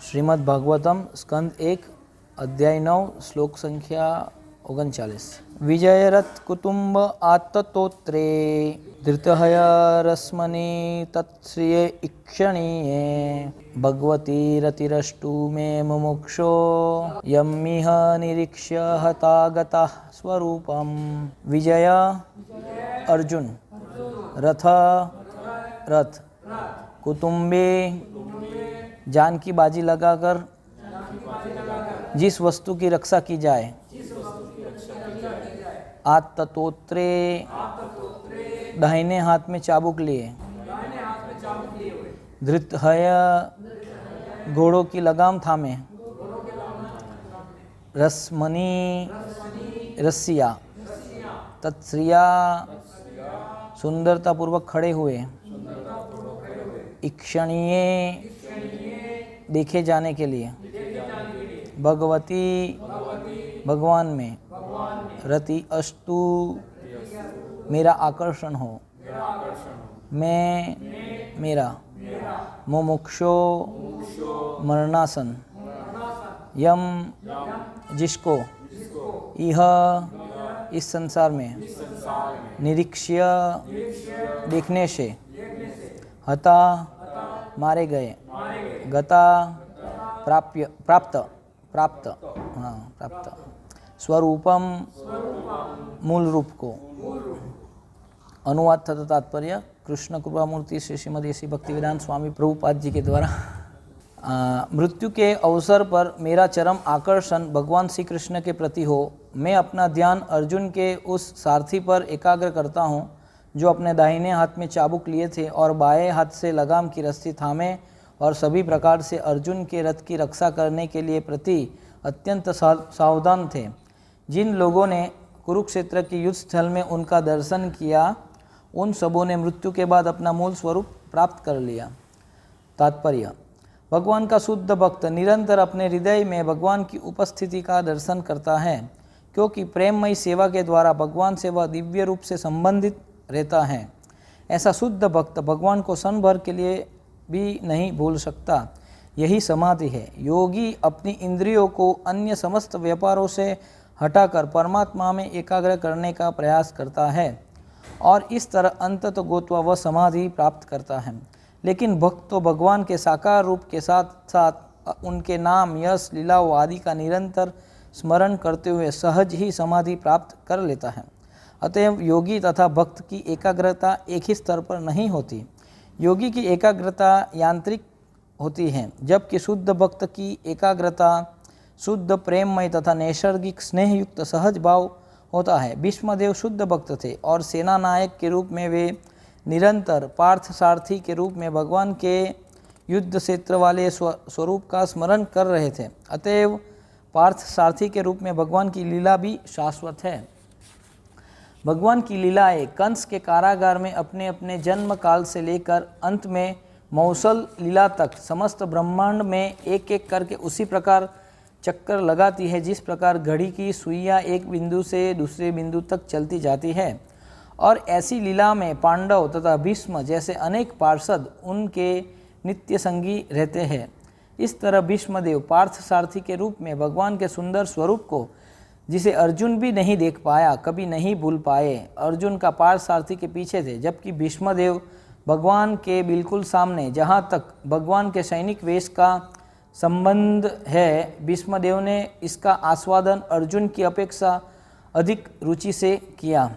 श्रीमद् भागवतम स्कंद 1 अध्याय 9 श्लोक संख्या 39। विजयरथ कुटुंब आत्ततोत्रे धृतहय रश्मनि तत्श्रिये इक्षणीये भगवती रतिरष्टु मे मुमुक्षो यम्मिह निरीक्ष्य हतागतः स्वरूपम्। विजय अर्जुन, रथ रथ, कुटुंबे जान की बाजी लगाकर जिस वस्तु की रक्षा की जाए, आत्ततोत्रे दाहिने हाथ में चाबुक लिए, धृतहय घोड़ों की लगाम थामे, रश्मनि रस्सिया, तत्श्रिया सुंदरता पूर्वक खड़े हुए, इक्षणीय देखे जाने के लिए, भगवती भगवान में, रति अस्तु मेरा आकर्षण हो, मैं मेरा, मुमुक्षो मरणासन, यम जिसको, यह इस संसार में, निरीक्ष्य देखने से, हता मारे गए, गता प्राप्त स्वरूपम मूल रूप को। अनुवाद तथा तात्पर्य कृष्ण कृपा मूर्ति श्री श्रीमद श्री भक्तिवेदांत स्वामी प्रभुपाद जी के द्वारा। मृत्यु के अवसर पर मेरा चरम आकर्षण भगवान श्री कृष्ण के प्रति हो। मैं अपना ध्यान अर्जुन के उस सारथी पर एकाग्र करता हूँ जो अपने दाहिने हाथ में चाबुक लिए थे और बाएं हाथ से लगाम की रस्सी थामे और सभी प्रकार से अर्जुन के रथ की रक्षा करने के लिए प्रति अत्यंत सावधान थे। जिन लोगों ने कुरुक्षेत्र के युद्ध स्थल में उनका दर्शन किया, उन सबों ने मृत्यु के बाद अपना मूल स्वरूप प्राप्त कर लिया। तात्पर्य: भगवान का शुद्ध भक्त निरंतर अपने हृदय में भगवान की उपस्थिति का दर्शन करता है, क्योंकि प्रेममयी सेवा के द्वारा भगवान से वह दिव्य रूप से संबंधित रहता है। ऐसा शुद्ध भक्त भगवान को क्षण भर के लिए भी नहीं भूल सकता। यही समाधि है। योगी अपनी इंद्रियों को अन्य समस्त व्यापारों से हटाकर परमात्मा में एकाग्र करने का प्रयास करता है और इस तरह अंततः गोत्वा वह समाधि प्राप्त करता है। लेकिन भक्त तो भगवान के साकार रूप के साथ साथ उनके नाम, यश, लीलाओं आदि का निरंतर स्मरण करते हुए सहज ही समाधि प्राप्त कर लेता है। अतएव योगी तथा भक्त की एकाग्रता एक ही स्तर पर नहीं होती। योगी की एकाग्रता यांत्रिक होती है, जबकि शुद्ध भक्त की एकाग्रता शुद्ध प्रेममय तथा नैसर्गिक स्नेहयुक्त सहज भाव होता है। भीष्मदेव शुद्ध भक्त थे और सेना नायक के रूप में वे निरंतर पार्थ सारथी के रूप में भगवान के युद्ध क्षेत्र वाले स्वरूप का स्मरण कर रहे थे। अतएव पार्थ सारथी के रूप में भगवान की लीला भी शाश्वत है। भगवान की लीलाएं कंस के कारागार में अपने अपने जन्म काल से लेकर अंत में मौसल लीला तक समस्त ब्रह्मांड में एक एक करके उसी प्रकार चक्कर लगाती है जिस प्रकार घड़ी की सुइयां एक बिंदु से दूसरे बिंदु तक चलती जाती है। और ऐसी लीला में पांडव तथा भीष्म जैसे अनेक पार्षद उनके नित्य संगी रहते हैं। इस तरह भीष्मदेव पार्थ सारथी के रूप में भगवान के सुंदर स्वरूप को, जिसे अर्जुन भी नहीं देख पाया, कभी नहीं भूल पाए। अर्जुन का पार्थ सारथी के पीछे थे, जबकि भीष्मदेव भगवान के बिल्कुल सामने। जहाँ तक भगवान के सैनिक वेश का संबंध है, भीष्मदेव ने इसका आस्वादन अर्जुन की अपेक्षा अधिक रुचि से किया।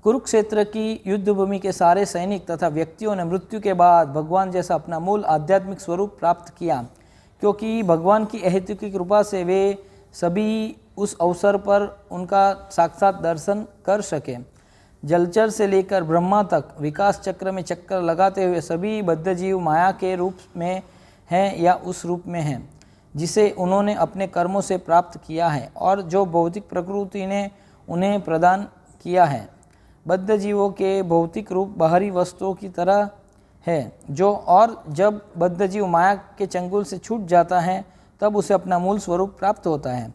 कुरुक्षेत्र की युद्धभूमि के सारे सैनिक तथा व्यक्तियों ने मृत्यु के बाद भगवान जैसा अपना मूल आध्यात्मिक स्वरूप प्राप्त किया, क्योंकि भगवान की अहेतुकी कृपा से वे सभी उस अवसर पर उनका साक्षात दर्शन कर सके। जलचर से लेकर ब्रह्मा तक विकास चक्र में चक्कर लगाते हुए सभी बद्ध जीव माया के रूप में हैं या उस रूप में हैं जिसे उन्होंने अपने कर्मों से प्राप्त किया है और जो भौतिक प्रकृति ने उन्हें प्रदान किया है। बद्ध जीवों के भौतिक रूप बाहरी वस्तुओं की तरह है, जब बद्ध जीव माया के चंगुल से छूट जाता है तब उसे अपना मूल स्वरूप प्राप्त होता है।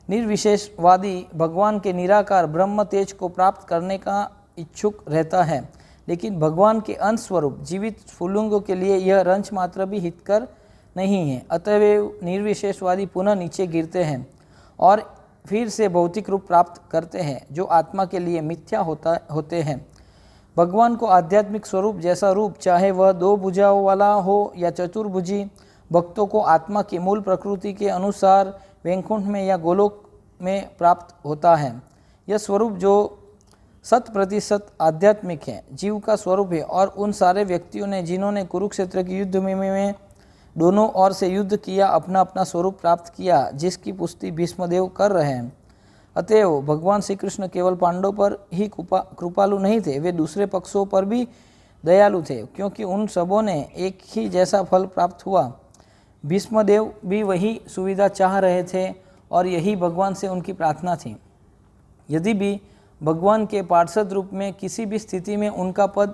निर्विशेषवादी भगवान के निराकार ब्रह्म तेज को प्राप्त करने का इच्छुक रहता है, लेकिन भगवान के अंश स्वरूप जीवित स्फुलिंगों के लिए यह रंच मात्र भी हितकर नहीं है, अतः वे निर्विशेषवादी पुनः नीचे गिरते हैं और फिर से भौतिक रूप प्राप्त करते हैं जो आत्मा के लिए मिथ्या होते हैं। भगवान को आध्यात्मिक स्वरूप जैसा रूप, चाहे वह 2 भुजाओं वाला हो या चतुर्भुजी, भक्तों को आत्मा की मूल प्रकृति के अनुसार वैकुंठ में या गोलोक में प्राप्त होता है। यह स्वरूप जो 100% आध्यात्मिक है, जीव का स्वरूप है, और उन सारे व्यक्तियों ने जिन्होंने कुरुक्षेत्र के युद्ध में दोनों ओर से युद्ध किया, अपना अपना स्वरूप प्राप्त किया, जिसकी पुष्टि भीष्मदेव कर रहे हैं। अतएव भगवान श्री कृष्ण केवल पांडवों पर ही कृपालु नहीं थे, वे दूसरे पक्षों पर भी दयालु थे, क्योंकि उन सबों ने एक ही जैसा फल प्राप्त हुआ। भीष्मदेव भी वही सुविधा चाह रहे थे और यही भगवान से उनकी प्रार्थना थी। यदि भी भगवान के पार्षद रूप में किसी भी स्थिति में उनका पद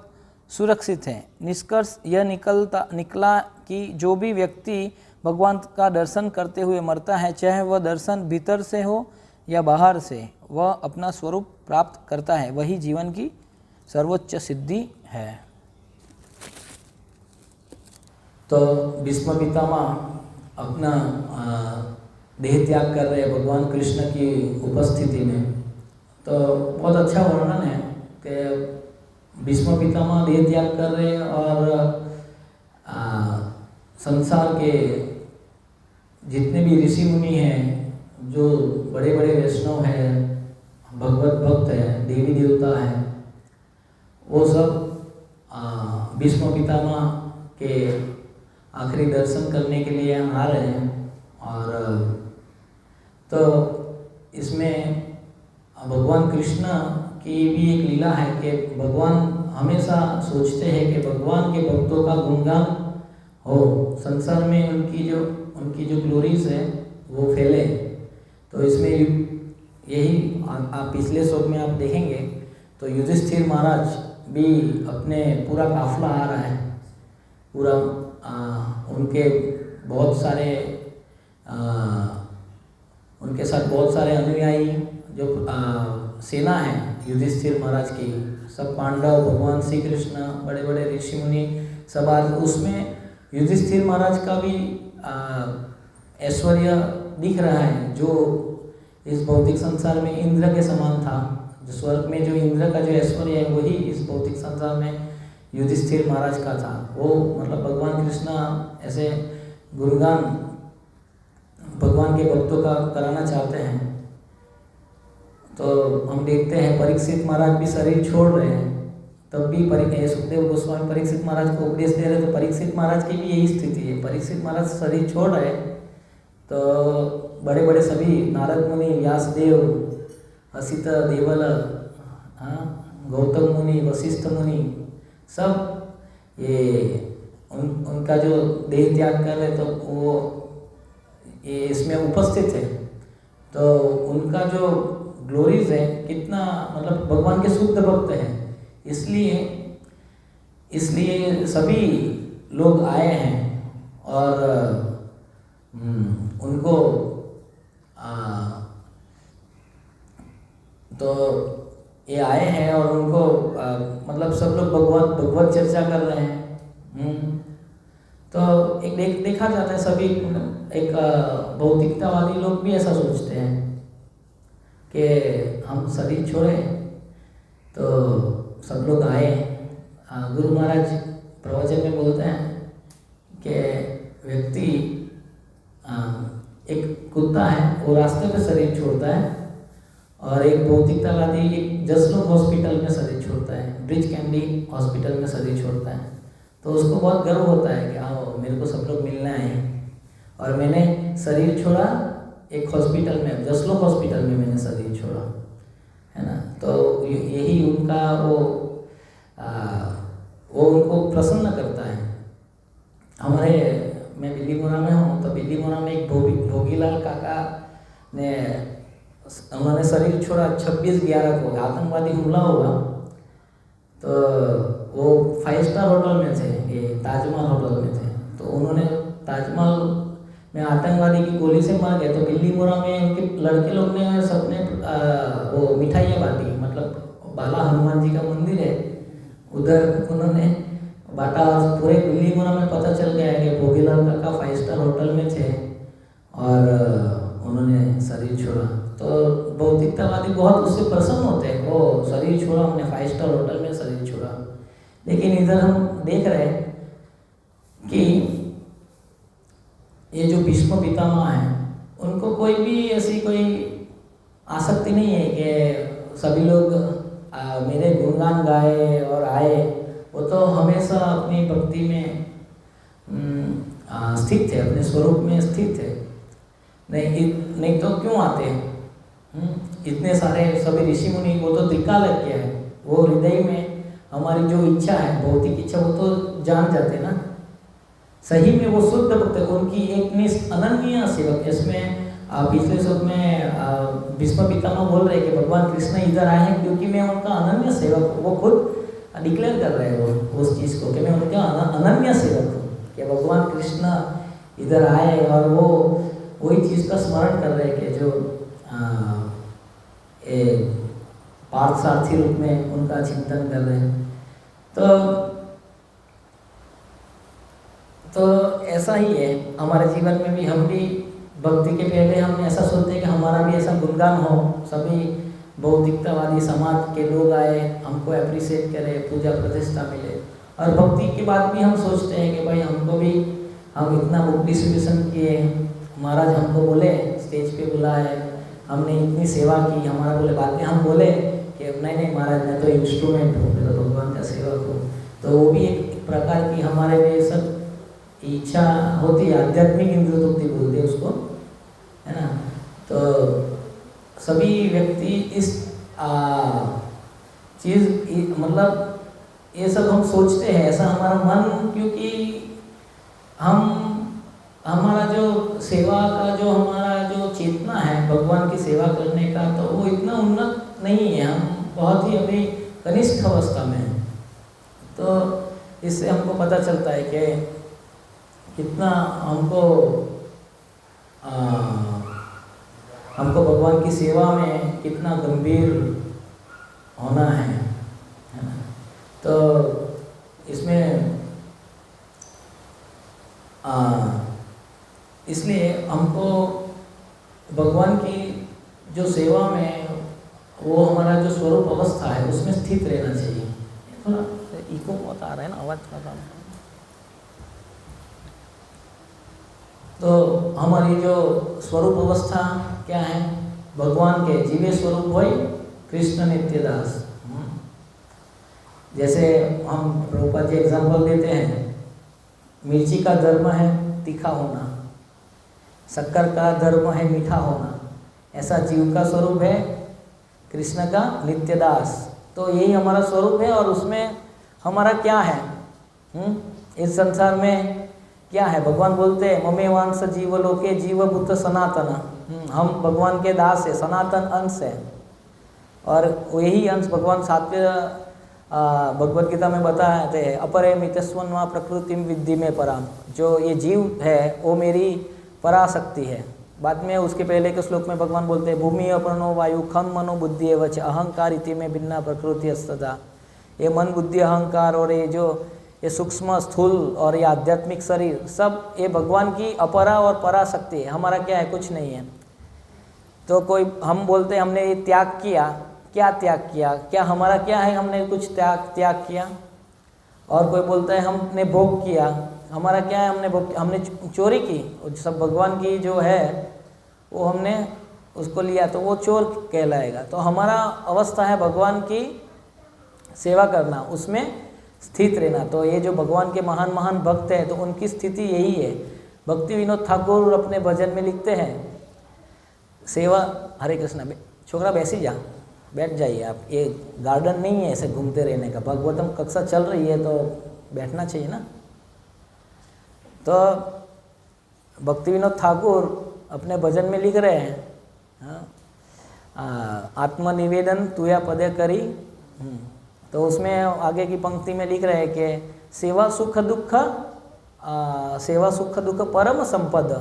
सुरक्षित है। निष्कर्ष यह निकला कि जो भी व्यक्ति भगवान का दर्शन करते हुए मरता है, चाहे वह दर्शन भीतर से हो या बाहर से, वह अपना स्वरूप प्राप्त करता है, वही जीवन की सर्वोच्च सिद्धि है। तो भीष्म पितामह अपना देह त्याग कर रहे भगवान कृष्ण की उपस्थिति में। तो बहुत अच्छा वर्णन है कि भीष्म पितामह देह त्याग कर रहे और संसार के जितने भी ऋषि मुनि हैं, जो बड़े बड़े वैष्णव हैं, भगवत भक्त हैं, देवी देवता हैं, वो सब भीष्म पितामह के आखिरी दर्शन करने के लिए आ रहे हैं। और तो इसमें भगवान कृष्ण की भी एक लीला है कि भगवान हमेशा सोचते हैं कि भगवान के भक्तों का गुणगान हो, संसार में उनकी जो ग्लोरीज है वो फैले। तो इसमें यही आप पिछले श्लोक में आप देखेंगे तो युधिष्ठिर महाराज भी अपने पूरा काफिला आ रहा है, पूरा उनके बहुत सारे उनके साथ बहुत सारे अनुयायी जो सेना है युधिष्ठिर महाराज की, सब पांडव, भगवान श्री कृष्ण, बड़े बड़े ऋषि मुनि सब आज उसमें युधिष्ठिर महाराज का भी ऐश्वर्य दिख रहा है, जो इस भौतिक संसार में इंद्र के समान था। जो स्वर्ग में जो इंद्र का जो ऐश्वर्य है वही इस भौतिक संसार में युधिष्ठिर महाराज का था। वो मतलब भगवान कृष्ण ऐसे गुणगान भगवान के भक्तों का कराना चाहते हैं। तो हम देखते हैं परीक्षित महाराज भी शरीर छोड़ रहे हैं, तब भी सुखदेव गोस्वामी परीक्षित महाराज को उपदेश दे रहे, तो परीक्षित महाराज की भी यही स्थिति है। परीक्षित महाराज शरीर छोड़ रहे, तो बड़े बड़े सभी नारद मुनि, व्यासदेव, असित देवल, गौतम मुनि, वशिष्ठ मुनि, सब ये उनका जो देह त्याग कर रहे, तो वो ये इसमें उपस्थित है। तो उनका जो ग्लोरीज है कितना, मतलब भगवान के शुद्ध भक्त हैं, इसलिए सभी लोग आए हैं और उनको तो ये आए हैं और उनको मतलब सब लोग भगवत चर्चा कर रहे हैं। तो एक देखा जाता है, सभी एक भौतिकतावादी लोग भी ऐसा सोचते हैं कि हम शरीर छोड़े, तो सब लोग आए। गुरु महाराज प्रवचन में बोलते हैं कि व्यक्ति एक कुत्ता है, वो रास्ते पे शरीर छोड़ता है, और एक भौतिकतावादी एक जसलोक हॉस्पिटल में शरीर छोड़ता है, ब्रिज कैंडी हॉस्पिटल में शरीर छोड़ता है। तो उसको बहुत गर्व होता है कि आओ मेरे को सब लोग मिलना है, और मैंने शरीर छोड़ा एक हॉस्पिटल में, जसलोक हॉस्पिटल में मैंने शरीर छोड़ा, है ना। तो यही उनका वो उनको प्रसन्न करता है। मैं बिल्लीमोरा में हूँ, तो बिल्लीमोरा में एक भोगीलाल काका ने उन्होंने शरीर छोड़ा 26/11 को, आतंकवादी हमला हुआ। तो वो 5 स्टार होटल में थे, ये ताजमहल होटल में थे। तो उन्होंने ताजमहल में आतंकवादी की गोली से मार गए। तो बिल्लीमोरा में उनके लड़के लोग ने सबने वो मिठाइयाँ बांटी, मतलब बाला हनुमान जी का मंदिर है उधर, उन्होंने बाटा और पूरे दिल्ली में पता चल गया है कि भोगीलाल काका 5 स्टार होटल में थे और उन्होंने शरीर छोड़ा। तो भौतिकतावादी बहुत उससे प्रसन्न होते हैं, वो शरीर छोड़ा, हमने 5 स्टार होटल में शरीर छोड़ा। लेकिन इधर हम देख रहे हैं कि ये जो भीष्म पितामह हैं उनको कोई भी ऐसी कोई आसक्ति नहीं है कि सभी लोग मेरे गुणगान गाए और आए। वो तो हमेशा अपनी भक्ति में स्थित थे, अपने स्वरूप में स्थित थे। नहीं तो क्यों आते हैं? इतने सारे सभी ऋषि मुनि, वो तो त्रिकालज्ञ है, वो हृदय में हमारी जो इच्छा है, भौतिक इच्छा, वो तो जान जाते ना। सही में वो शुद्ध भक्त, उनकी एक अनन्य सेवक। इसमें पिछले श्लोक में भीष्म पितामह बोल रहे हैं कि भगवान कृष्ण इधर आए हैं क्योंकि मैं उनका अनन्य सेवक हूँ। वो खुद डिक्लेयर कर रहे हैं वो उस चीज़ को कि मैं उनका अनन्य सेवक हूँ, कि भगवान कृष्ण इधर आए और वो वही चीज़ का स्मरण कर रहे हैं कि जो पार्थसारथी रूप में उनका चिंतन कर रहे हैं। तो ऐसा ही है हमारे जीवन में भी। हम भी भक्ति के पहले हम ऐसा सोचते हैं कि हमारा भी ऐसा गुणगान हो, सभी भौतिकतावादी समाज के लोग आए, हमको अप्रिशिएट करें, पूजा प्रतिष्ठा मिले। और भक्ति के बाद भी हम सोचते हैं कि भाई हमको भी, हम इतना बुक डिस्ट्रीब्यूशन किए, महाराज हमको बोले, स्टेज पे बुलाए, हमने इतनी सेवा की, हमारा बोले, बाद में हम बोले कि नहीं महाराज मैं तो इंस्ट्रूमेंट हूँ, मैं तो भगवान का सेवक हूँ। तो वो भी एक प्रकार की हमारे में सब इच्छा होती है, आध्यात्मिक इंद्र तृप्ति बोलते हैं उसको, है ना। तो सभी व्यक्ति इस चीज़, मतलब ये सब हम सोचते हैं, ऐसा हमारा मन, क्योंकि हमारा जो सेवा का जो हमारा जो चेतना है भगवान की सेवा करने का, तो वो इतना उन्नत नहीं है। हम बहुत ही अभी कनिष्ठ अवस्था में हैं। तो इससे हमको पता चलता है कि कितना हमको भगवान की सेवा में कितना गंभीर होना है ना। तो इसमें इसलिए हमको भगवान की जो सेवा में वो हमारा जो स्वरूप अवस्था है उसमें स्थित रहना चाहिए। थोड़ा इको बहुत आ रहा है ना, आवाज़ थोड़ा कम। तो हमारी जो स्वरूप अवस्था क्या है, भगवान के जीवे स्वरूप होई कृष्ण नित्यदास। जैसे हम प्रभुपाद जी एग्जाम्पल देते हैं, मिर्ची का धर्म है तीखा होना, शक्कर का धर्म है मीठा होना, ऐसा जीव का स्वरूप है कृष्ण का नित्यदास। तो यही हमारा स्वरूप है। और उसमें हमारा क्या है, इस संसार में क्या है? भगवान बोलते हैं ममे वांस जीवलोके जीवभूत सनातन। हम भगवान के दास है, सनातन अंश है। और यही अंश भगवान सात्य भगवद गीता में बताते हैं, अपरे मितस्वन्वा प्रकृतिम विद्धि में पराम। जो ये जीव है वो मेरी पराशक्ति है। बाद में उसके पहले के श्लोक में भगवान बोलते हैं भूमि अपनो वायु खम मनो बुद्धि एवच अहंकार इति में भिन्ना प्रकृति अस्तदा। ये मन बुद्धि अहंकार और ये सूक्ष्म स्थूल और ये आध्यात्मिक शरीर सब ये भगवान की अपरा और पराशक्ति है। हमारा क्या है? कुछ नहीं है। तो कोई हम बोलते हैं हमने ये त्याग किया, क्या त्याग किया? क्या हमारा क्या है? हमने कुछ त्याग किया। और कोई बोलता है हमने भोग किया, हमारा क्या है? हमने चोरी की, सब भगवान की जो है वो हमने उसको लिया, तो वो चोर कहलाएगा। तो हमारा अवस्था है भगवान की सेवा करना, उसमें स्थित रहना। तो ये जो भगवान के महान महान भक्त हैं तो उनकी स्थिति यही है। भक्ति विनोद ठाकुर अपने भजन में लिखते हैं सेवा। हरे कृष्णा छोकरा बैसी जा, बैठ जाइए आप, ये गार्डन नहीं है ऐसे घूमते रहने का। भागवतम कक्षा चल रही है तो बैठना चाहिए ना। तो भक्ति विनोद ठाकुर अपने भजन में लिख रहे हैं आत्मनिवेदन तुया पदे करी। तो उसमें आगे की पंक्ति में लिख रहे हैं कि सेवा सुख दुख परम संपद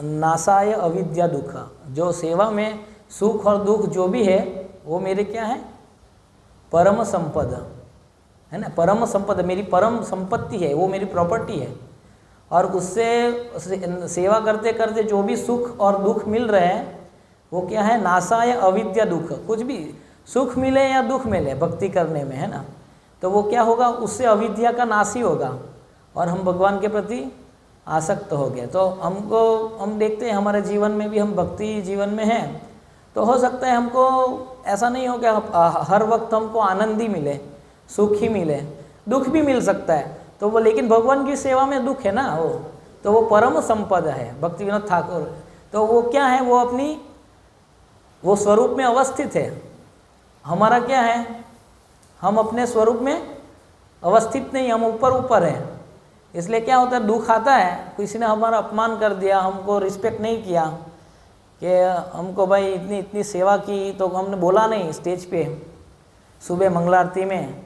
नासाय अविद्या दुख। जो सेवा में सुख और दुख जो भी है वो मेरे क्या है? परम संपद है ना, परम संपदा मेरी परम संपत्ति है, वो मेरी प्रॉपर्टी है। और उससे सेवा करते करते जो भी सुख और दुख मिल रहे हैं वो क्या है, नासा या अविद्या दुख, कुछ भी सुख मिले या दुख मिले भक्ति करने में, है ना, तो वो क्या होगा, उससे अविद्या का नाश ही होगा और हम भगवान के प्रति आसक्त हो गए। तो हम देखते हैं हमारे जीवन में भी, हम भक्ति जीवन में हैं तो हो सकता है हमको ऐसा नहीं हो कि हर वक्त हमको आनंद ही मिले, सुख ही मिले, दुख भी मिल सकता है। तो वो लेकिन भगवान की सेवा में दुख है ना, वो परम संपदा है भक्ति विनोद ठाकुर। तो वो क्या है, वो अपनी वो स्वरूप में अवस्थित है। हमारा क्या है, हम अपने स्वरूप में अवस्थित नहीं, हम ऊपर ऊपर हैं। इसलिए क्या होता है, दुख आता है, किसी ने हमारा अपमान कर दिया, हमको रिस्पेक्ट नहीं किया, कि हमको भाई इतनी सेवा की तो हमने बोला नहीं स्टेज पे सुबह मंगला आरती में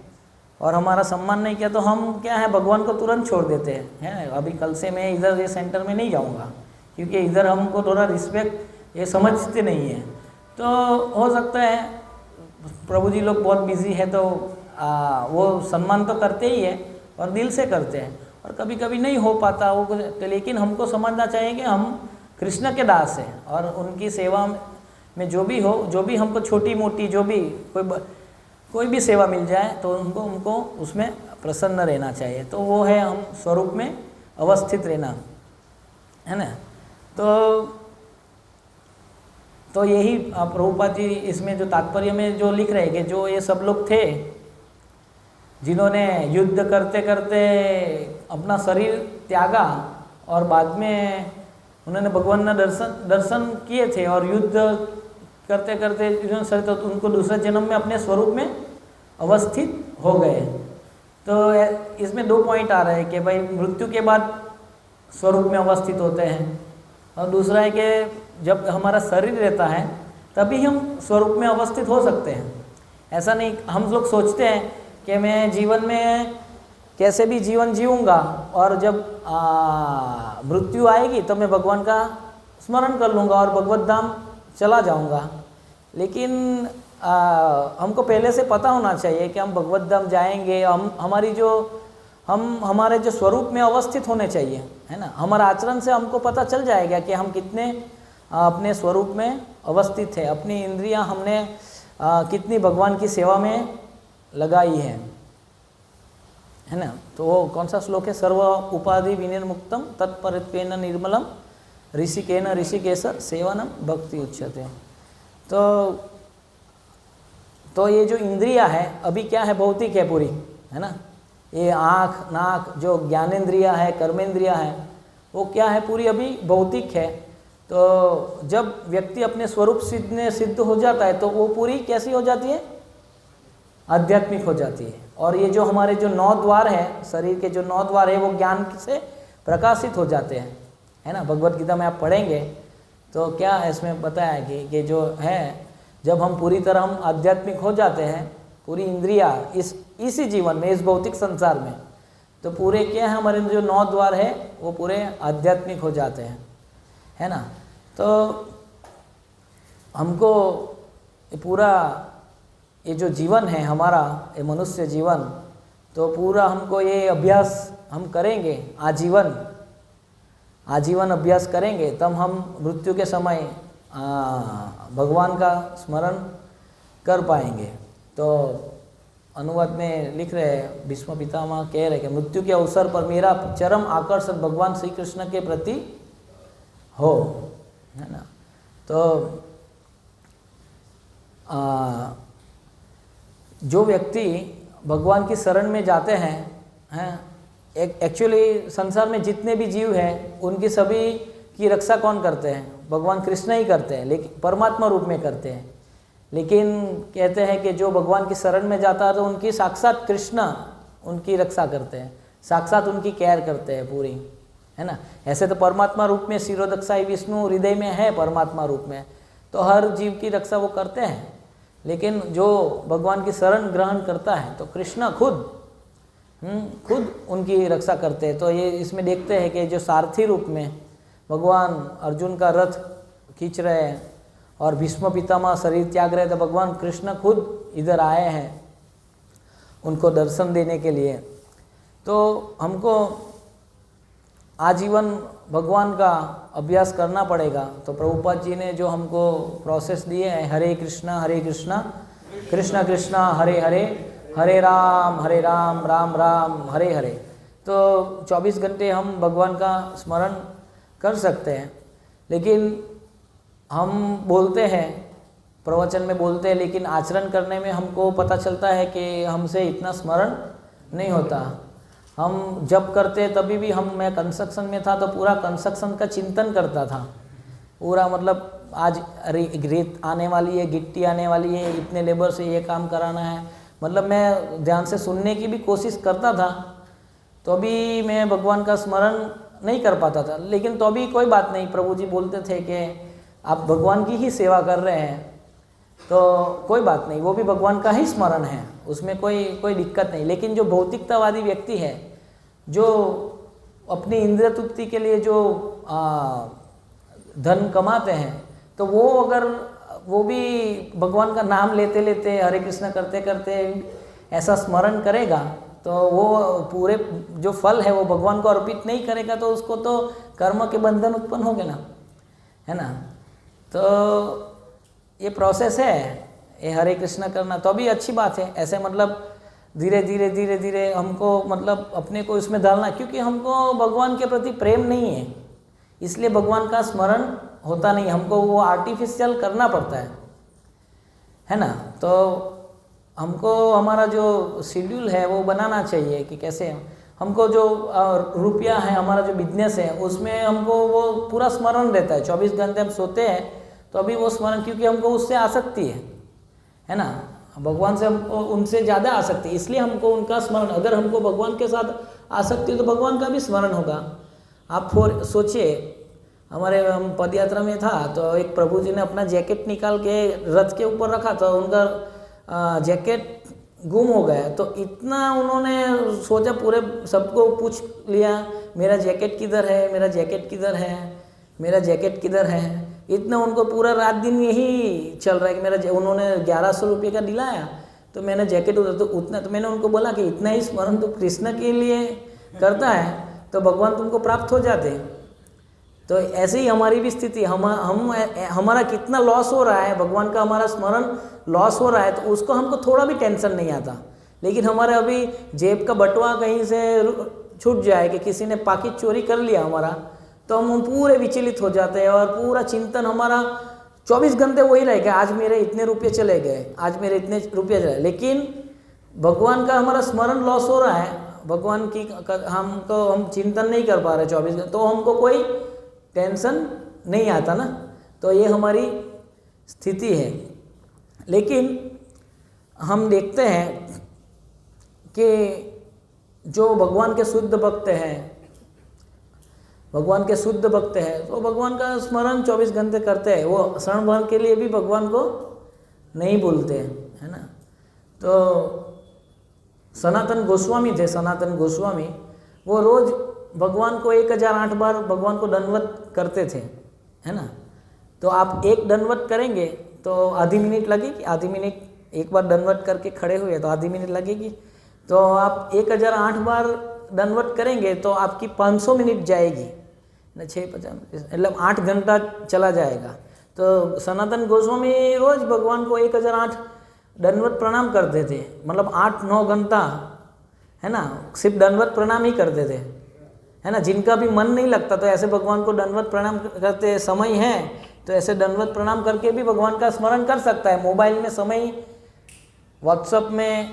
और हमारा सम्मान नहीं किया, तो हम क्या है, भगवान को तुरंत छोड़ देते हैं। अभी कल से मैं इधर ये सेंटर में नहीं जाऊंगा क्योंकि इधर हमको थोड़ा रिस्पेक्ट ये समझते नहीं है। तो हो सकता है प्रभु जी लोग बहुत बिजी है तो वो सम्मान तो करते ही है और दिल से करते हैं, और कभी कभी नहीं हो पाता वो तो, लेकिन हमको समझना चाहिए कि हम कृष्ण के दास हैं और उनकी सेवा में जो भी हो, जो भी हमको छोटी मोटी जो भी कोई भी सेवा मिल जाए तो हमको उसमें प्रसन्न रहना चाहिए। तो वो है हम स्वरूप में अवस्थित रहना, है ना। तो यही प्रभुपाद जी इसमें जो तात्पर्य में जो लिख रहे हैं कि जो ये सब लोग थे जिन्होंने युद्ध करते करते अपना शरीर त्यागा और बाद में उन्होंने भगवान ने दर्शन किए थे और युद्ध करते करते तो उनको दूसरे जन्म में अपने स्वरूप में अवस्थित हो गए। तो इसमें 2 पॉइंट आ रहे हैं कि भाई मृत्यु के बाद स्वरूप में अवस्थित होते हैं, और दूसरा है कि जब हमारा शरीर रहता है तभी हम स्वरूप में अवस्थित हो सकते हैं। ऐसा नहीं, हम लोग सोचते हैं कि मैं जीवन में कैसे भी जीवन जीऊँगा और जब मृत्यु आएगी तो मैं भगवान का स्मरण कर लूँगा और भगवत धाम चला जाऊँगा। लेकिन हमको पहले से पता होना चाहिए कि हम भगवत धाम जाएंगे, हमारे जो स्वरूप में अवस्थित होने चाहिए, है ना। हमारा आचरण से हमको पता चल जाएगा कि हम कितने अपने स्वरूप में अवस्थित है, अपनी इंद्रियां हमने कितनी भगवान की सेवा में लगाई है ना। तो वो कौन सा श्लोक है, सर्व उपाधि विनिर्मुक्तम तत्परत्वेन निर्मलम ऋषिकेन ऋषिकेश सेवनम भक्ति उच्यते। तो ये जो इंद्रिया है अभी क्या है, भौतिक है पूरी, है ना। ये आँख नाक जो ज्ञानेंद्रिया है, कर्मेंद्रिया है, वो क्या है, पूरी अभी भौतिक है। तो जब व्यक्ति अपने स्वरूप सिद्ध हो जाता है तो वो पूरी कैसी हो जाती है, आध्यात्मिक हो जाती है। और ये जो हमारे जो 9 द्वार है, शरीर के जो 9 द्वार है, वो ज्ञान से प्रकाशित हो जाते हैं, है ना। भगवत गीता में आप पढ़ेंगे तो क्या इसमें बताया कि जो है, जब हम पूरी तरह हम आध्यात्मिक हो जाते हैं, पूरी इंद्रिया इसी जीवन में, इस भौतिक संसार में, तो पूरे क्या है, हमारे जो 9 द्वार है वो पूरे आध्यात्मिक हो जाते हैं, है ना। तो हमको पूरा ये जो जीवन है हमारा, ये मनुष्य जीवन, तो पूरा हमको ये अभ्यास हम करेंगे, आजीवन अभ्यास करेंगे, तब हम मृत्यु के समय भगवान का स्मरण कर पाएंगे। तो अनुवाद में लिख रहे हैं, भीष्म पितामह कह रहे कि मृत्यु के अवसर पर मेरा चरम आकर्षण भगवान श्री कृष्ण के प्रति हो, है ना। तो जो व्यक्ति भगवान की शरण में जाते हैं, एक्चुअली संसार में जितने भी जीव हैं उनकी सभी की रक्षा कौन करते हैं, भगवान कृष्ण ही करते हैं, लेकिन परमात्मा रूप में करते हैं। लेकिन कहते हैं कि जो भगवान की शरण में जाता है तो उनकी साक्षात कृष्ण उनकी रक्षा करते हैं, साक्षात उनकी केयर करते हैं पूरी, है ना। ऐसे तो परमात्मा रूप में शिरोदक्षाई विष्णु हृदय में है, परमात्मा रूप में, तो हर जीव की रक्षा वो करते हैं। लेकिन जो भगवान की शरण ग्रहण करता है तो कृष्ण खुद उनकी रक्षा करते हैं। तो ये इसमें देखते हैं कि जो सारथी रूप में भगवान अर्जुन का रथ खींच रहे हैं और भीष्म पितामह शरीर त्याग रहे, तो भगवान कृष्ण खुद इधर आए हैं उनको दर्शन देने के लिए। तो हमको आजीवन भगवान का अभ्यास करना पड़ेगा। तो प्रभुपाद जी ने जो हमको प्रोसेस दिए हैं, हरे कृष्णा कृष्णा कृष्णा हरे हरे, हरे राम राम राम हरे हरे। तो 24 घंटे हम भगवान का स्मरण कर सकते हैं। लेकिन हम बोलते हैं, प्रवचन में बोलते हैं, लेकिन आचरण करने में हमको पता चलता है कि हमसे इतना स्मरण नहीं होता। हम जब करते तभी भी मैं कंस्ट्रक्शन में था तो पूरा कंस्ट्रक्शन का चिंतन करता था पूरा, मतलब आज रेत आने वाली है, गिट्टी आने वाली है, इतने लेबर से ये काम कराना है, मतलब मैं ध्यान से सुनने की भी कोशिश करता था। तो अभी मैं भगवान का स्मरण नहीं कर पाता था। लेकिन तो अभी कोई बात नहीं, प्रभु जी बोलते थे कि आप भगवान की ही सेवा कर रहे हैं तो कोई बात नहीं, वो भी भगवान का ही स्मरण है, उसमें कोई दिक्कत नहीं। लेकिन जो भौतिकतावादी व्यक्ति है, जो अपनी इंद्रिय तृप्ति के लिए जो धन कमाते हैं, तो वो अगर वो भी भगवान का नाम लेते लेते हरे कृष्ण करते करते ऐसा स्मरण करेगा तो वो पूरे जो फल है वो भगवान को अर्पित नहीं करेगा तो उसको तो कर्म के बंधन उत्पन्न होंगे ना, है ना। तो ये प्रोसेस है, ये हरे कृष्ण करना तो अभी अच्छी बात है। ऐसे मतलब धीरे धीरे हमको मतलब अपने को इसमें डालना, क्योंकि हमको भगवान के प्रति प्रेम नहीं है, इसलिए भगवान का स्मरण होता नहीं, हमको वो आर्टिफिशियल करना पड़ता है ना। तो हमको हमारा जो शेड्यूल है वो बनाना चाहिए कि कैसे हमको जो रुपया है, हमारा जो बिजनेस है, उसमें हमको वो पूरा स्मरण रहता है। 24 घंटे हम सोते हैं तो अभी वो स्मरण, क्योंकि हमको उससे आसक्ति है ना, भगवान से हमको उनसे ज़्यादा आसक्ति, इसलिए हमको उनका स्मरण। अगर हमको भगवान के साथ आसक्ति तो भगवान का भी स्मरण होगा। आप सोचिए, हम पदयात्रा में था तो एक प्रभु जी ने अपना जैकेट निकाल के रथ के ऊपर रखा था, उनका जैकेट गुम हो गया। तो इतना उन्होंने सोचा, पूरे सबको पूछ लिया मेरा जैकेट किधर है, मेरा जैकेट किधर है, मेरा जैकेट किधर है। इतना उनको पूरा रात दिन यही चल रहा है कि मेरा उन्होंने 1100 रुपये का दिलाया तो मैंने जैकेट उतना। तो मैंने उनको बोला कि इतना ही स्मरण तो कृष्ण के लिए करता है तो भगवान तुमको प्राप्त हो जाते हैं। तो ऐसे ही हमारी भी स्थिति, हमारा कितना लॉस हो रहा है, भगवान का हमारा स्मरण लॉस हो रहा है तो उसको हमको थोड़ा भी टेंशन नहीं आता। लेकिन हमारे अभी जेब का बटुआ कहीं से छूट जाए कि किसी ने पाकिट चोरी कर लिया हमारा, तो हम पूरे विचलित हो जाते हैं और पूरा चिंतन हमारा 24 घंटे वही रहेगा, आज मेरे इतने रुपये चले गए, आज मेरे इतने रुपये चले। लेकिन भगवान का हमारा स्मरण लॉस हो रहा है, भगवान की हम चिंतन नहीं कर पा रहे 24 घंटे, तो हमको कोई टेंशन नहीं आता ना। तो ये हमारी स्थिति है। लेकिन हम देखते हैं कि जो भगवान के शुद्ध भक्त हैं, भगवान के शुद्ध भक्त हैं तो भगवान का स्मरण 24 घंटे करते हैं, वो क्षण भर के लिए भी भगवान को नहीं भूलते, है ना। तो सनातन गोस्वामी थे, सनातन गोस्वामी, वो रोज़ भगवान को 1008 बार भगवान को दंडवत करते थे, है ना। तो आप एक दंडवत करेंगे तो आधी मिनट लगेगी, आधी मिनट एक बार दंडवत करके खड़े हुए तो आधी मिनट लगेगी। तो आप 1008 बार दंडवत करेंगे तो आपकी 500 मिनट जाएगी ना, 650 मतलब 8 घंटा चला जाएगा। तो सनातन गोस्वामी रोज भगवान को 1008 दंडवत प्रणाम करते थे, मतलब 8-9 घंटा, है ना, सिर्फ दंडवत प्रणाम ही करते थे, है ना। जिनका भी मन नहीं लगता तो ऐसे भगवान को दंडवत प्रणाम करते, समय है तो ऐसे दंडवत प्रणाम करके भी भगवान का स्मरण कर सकता है। मोबाइल में समय, व्हाट्सएप में,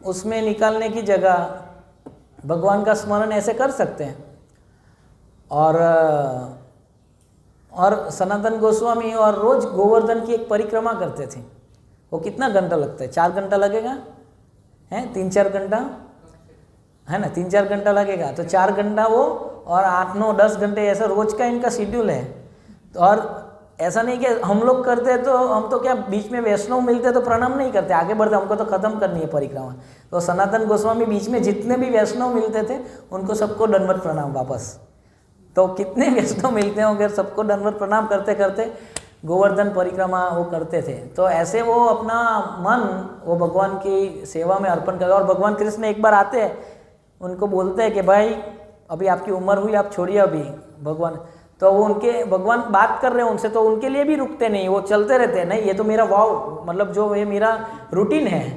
उसमें निकालने की जगह भगवान का स्मरण ऐसे कर सकते हैं। और सनातन गोस्वामी और रोज गोवर्धन की एक परिक्रमा करते थे। वो कितना घंटा लगता है? 4 घंटा लगेगा, है 3-4 घंटा, है ना, 3-4 घंटा लगेगा। तो 4 घंटा वो और 8-9-10 घंटे ऐसा रोज का इनका शेड्यूल है। तो और ऐसा नहीं कि हम लोग करते तो हम तो क्या बीच में वैष्णव मिलते तो प्रणाम नहीं करते, आगे बढ़ते, हमको तो खत्म करनी है परिक्रमा। तो सनातन गोस्वामी बीच में जितने भी वैष्णव मिलते थे उनको सबको दंडवत प्रणाम वापस। तो कितने वैष्णव मिलते होंगे, सबको दंडवत प्रणाम करते करते गोवर्धन परिक्रमा वो करते थे। तो ऐसे वो अपना मन वो भगवान की सेवा में अर्पण करते। और भगवान कृष्ण एक बार आते हैं, उनको बोलते हैं कि भाई अभी आपकी उम्र हुई, आप छोड़िए अभी भगवान। तो वो उनके भगवान बात कर रहे हैं उनसे, तो उनके लिए भी रुकते नहीं, वो चलते रहते हैं। नहीं, ये तो मेरा वाव, मतलब जो ये मेरा रूटीन है।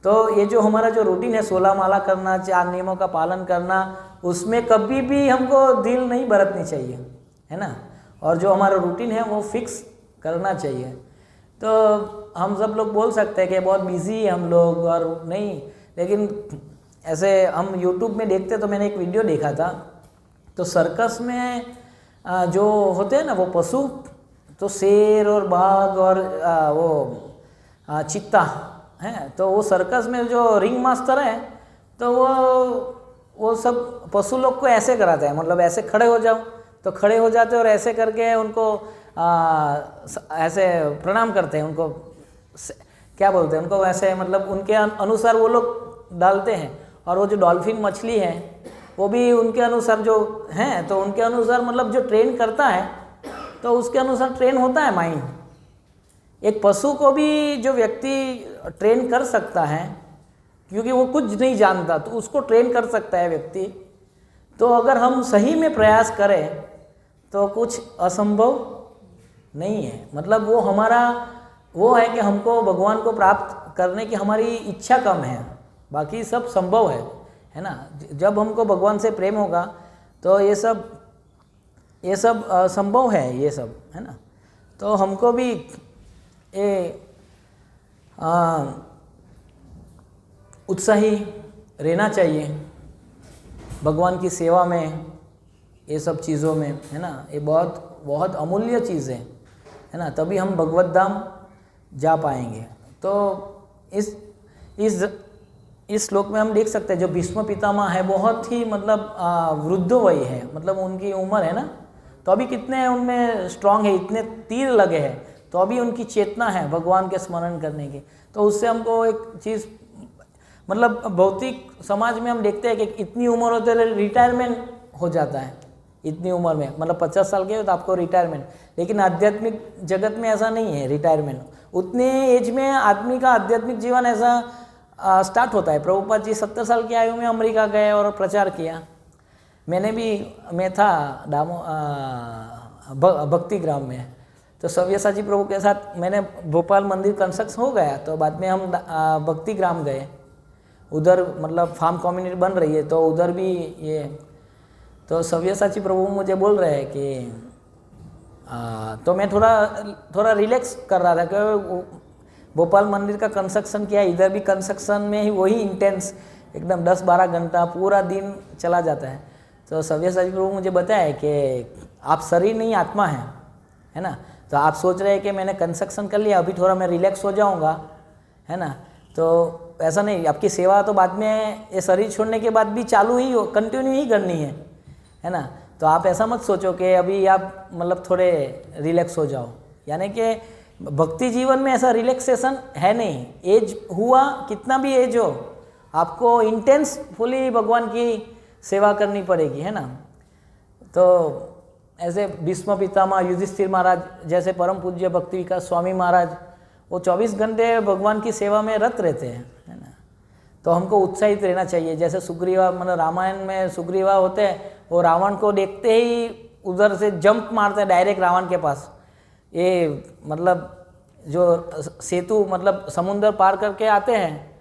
तो ये जो हमारा जो रूटीन है, 16 माला करना, 4 नियमों का पालन करना, उसमें कभी भी हमको दिल नहीं बरतनी चाहिए, है ना। और जो हमारा रूटीन है वो फिक्स करना चाहिए। तो हम सब लोग बोल सकते हैं कि बहुत बिजी है हम लोग और नहीं, लेकिन ऐसे हम यूट्यूब में देखते, तो मैंने एक वीडियो देखा था, तो सर्कस में जो होते हैं ना वो पशु, तो शेर और बाघ और वो चीता हैं, तो वो सर्कस में जो रिंग मास्टर है, तो वो सब पशु लोग को ऐसे कराते हैं, मतलब ऐसे खड़े हो जाओ, तो खड़े हो जाते हैं और ऐसे करके उनको ऐसे प्रणाम करते हैं, उनको क्या बोलते हैं, उनको ऐसे मतलब उनके अनुसार वो लोग डालते हैं। और वो जो डॉल्फिन मछली है वो भी उनके अनुसार जो हैं, तो उनके अनुसार मतलब जो ट्रेन करता है तो उसके अनुसार ट्रेन होता है माइंड। एक पशु को भी जो व्यक्ति ट्रेन कर सकता है, क्योंकि वो कुछ नहीं जानता, तो उसको ट्रेन कर सकता है व्यक्ति। तो अगर हम सही में प्रयास करें तो कुछ असंभव नहीं है। मतलब वो हमारा वो है कि हमको भगवान को प्राप्त करने की हमारी इच्छा कम है, बाकी सब संभव है ना। जब हमको भगवान से प्रेम होगा तो ये सब संभव है, ये सब है ना। तो हमको भी ये उत्साही रहना चाहिए भगवान की सेवा में, ये सब चीज़ों में, है ना। ये बहुत बहुत अमूल्य चीज़ है ना, तभी हम भगवत धाम जा पाएंगे। तो इस श्लोक में हम देख सकते हैं जो भीष्म पितामह है, बहुत ही मतलब वृद्ध वयी है, मतलब उनकी उम्र है ना, तो अभी कितने उनमें स्ट्रांग है, इतने तीर लगे हैं, तो अभी उनकी चेतना है भगवान के स्मरण करने की। तो उससे हमको एक चीज़, मतलब भौतिक समाज में हम देखते हैं कि इतनी उम्र होते रिटायरमेंट हो जाता है, इतनी उम्र में, मतलब 50 साल के हो तो आपको रिटायरमेंट। लेकिन आध्यात्मिक जगत में ऐसा नहीं है रिटायरमेंट, उतने एज में आदमी का आध्यात्मिक जीवन ऐसा स्टार्ट होता है। प्रभुपाद जी 70 साल की आयु में अमेरिका गए और प्रचार किया। मैं था भक्ति ग्राम में, तो सव्यसाची प्रभु के साथ मैंने भोपाल मंदिर कंस्ट्रक्शन हो गया, तो बाद में हम भक्ति ग्राम गए, उधर मतलब फार्म कम्युनिटी बन रही है, तो उधर भी ये, तो सव्यसाची प्रभु मुझे बोल रहे हैं कि तो मैं थोड़ा रिलैक्स कर रहा था कि भोपाल मंदिर का कंस्ट्रक्शन किया, इधर भी कंस्ट्रक्शन में ही वही इंटेंस एकदम 10-12 घंटा पूरा दिन चला जाता है। तो सव्यसाची प्रभु मुझे बताया कि आप शरीर नहीं आत्मा है ना। तो आप सोच रहे हैं कि मैंने कंस्ट्रक्शन कर लिया, अभी थोड़ा मैं रिलैक्स हो जाऊंगा, है ना। तो ऐसा नहीं, आपकी सेवा तो बाद में ये शरीर छोड़ने के बाद भी चालू ही कंटिन्यू ही करनी है ना। तो आप ऐसा मत सोचो कि अभी आप मतलब थोड़े रिलैक्स हो जाओ, यानी कि भक्ति जीवन में ऐसा रिलैक्सेशन है नहीं। एज हुआ, कितना भी एज हो, आपको इंटेंस फुली भगवान की सेवा करनी पड़ेगी, है ना। तो ऐसे भीष्म पितामह, युधिष्ठिर महाराज जैसे परम पूज्य भक्ति विकास स्वामी महाराज, वो 24 घंटे भगवान की सेवा में रत रहते हैं, है ना। तो हमको उत्साहित रहना चाहिए। जैसे सुग्रीवा, मतलब रामायण में सुग्रीवा होते हैं, वो रावण को देखते ही उधर से जंप मारते हैं डायरेक्ट रावण के पास। ये मतलब जो सेतु, मतलब समुद्र पार करके आते हैं,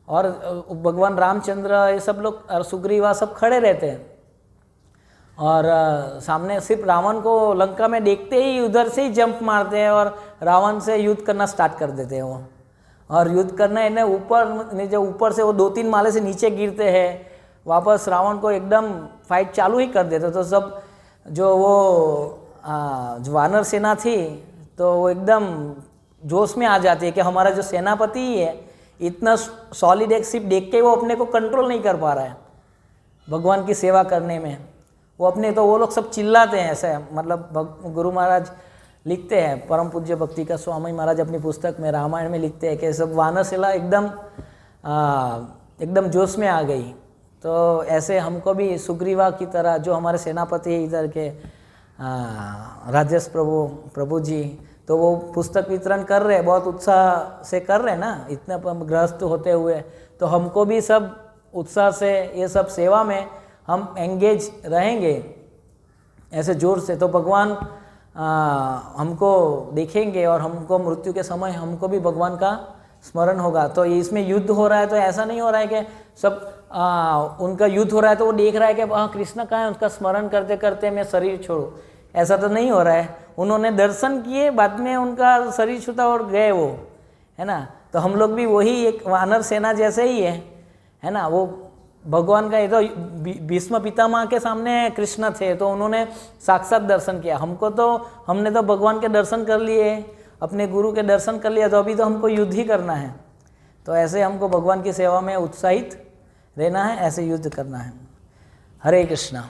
और भगवान रामचंद्र ये सब लोग और सुग्रीवा सब खड़े रहते हैं, और सामने सिर्फ रावण को लंका में देखते ही उधर से ही जंप मारते हैं और रावण से युद्ध करना स्टार्ट कर देते हैं वो। और युद्ध करना है ना, ऊपर से वो 2-3 माले से नीचे गिरते हैं, वापस रावण को एकदम फाइट चालू ही कर देते। तो सब जो जो वानर सेना थी, तो वो एकदम जोश में आ जाती है कि हमारा जो सेनापति है, इतना सॉलिड एक शिप देख के वो अपने को कंट्रोल नहीं कर पा रहा है भगवान की सेवा करने में। वो लोग सब चिल्लाते हैं ऐसे, मतलब गुरु महाराज लिखते हैं, परम पूज्य भक्ति का स्वामी महाराज अपनी पुस्तक में रामायण में लिखते हैं कि सब वानर सेना एकदम जोश में आ गई। तो ऐसे हमको भी सुग्रीवा की तरह, जो हमारे सेनापति है इधर के राजेश प्रभु जी, तो वो पुस्तक वितरण कर रहे, बहुत उत्साह से कर रहे ना, इतने ग्रस्त होते हुए, तो हमको भी सब उत्साह से ये सब सेवा में हम एंगेज रहेंगे ऐसे जोर से, तो भगवान हमको देखेंगे और हमको मृत्यु के समय हमको भी भगवान का स्मरण होगा। तो इसमें युद्ध हो रहा है, तो ऐसा नहीं हो रहा है कि सब उनका युद्ध हो रहा है तो वो देख रहा है कि हाँ कृष्ण कहाँ है, उसका स्मरण करते करते मैं शरीर छोड़ूं, ऐसा तो नहीं हो रहा है। उन्होंने दर्शन किए, बाद में उनका शरीर छूटा और गए वो, है ना। तो हम लोग भी वही एक वानर सेना जैसे ही है ना। वो भगवान का, ये तो भीष्म पितामह के सामने कृष्ण थे तो उन्होंने साक्षात दर्शन किया, हमको तो हमने तो भगवान के दर्शन कर लिए, अपने गुरु के दर्शन कर लिया, तो अभी तो हमको युद्ध ही करना है। तो ऐसे हमको भगवान की सेवा में उत्साहित रहना है, ऐसे युद्ध करना है। हरे कृष्णा।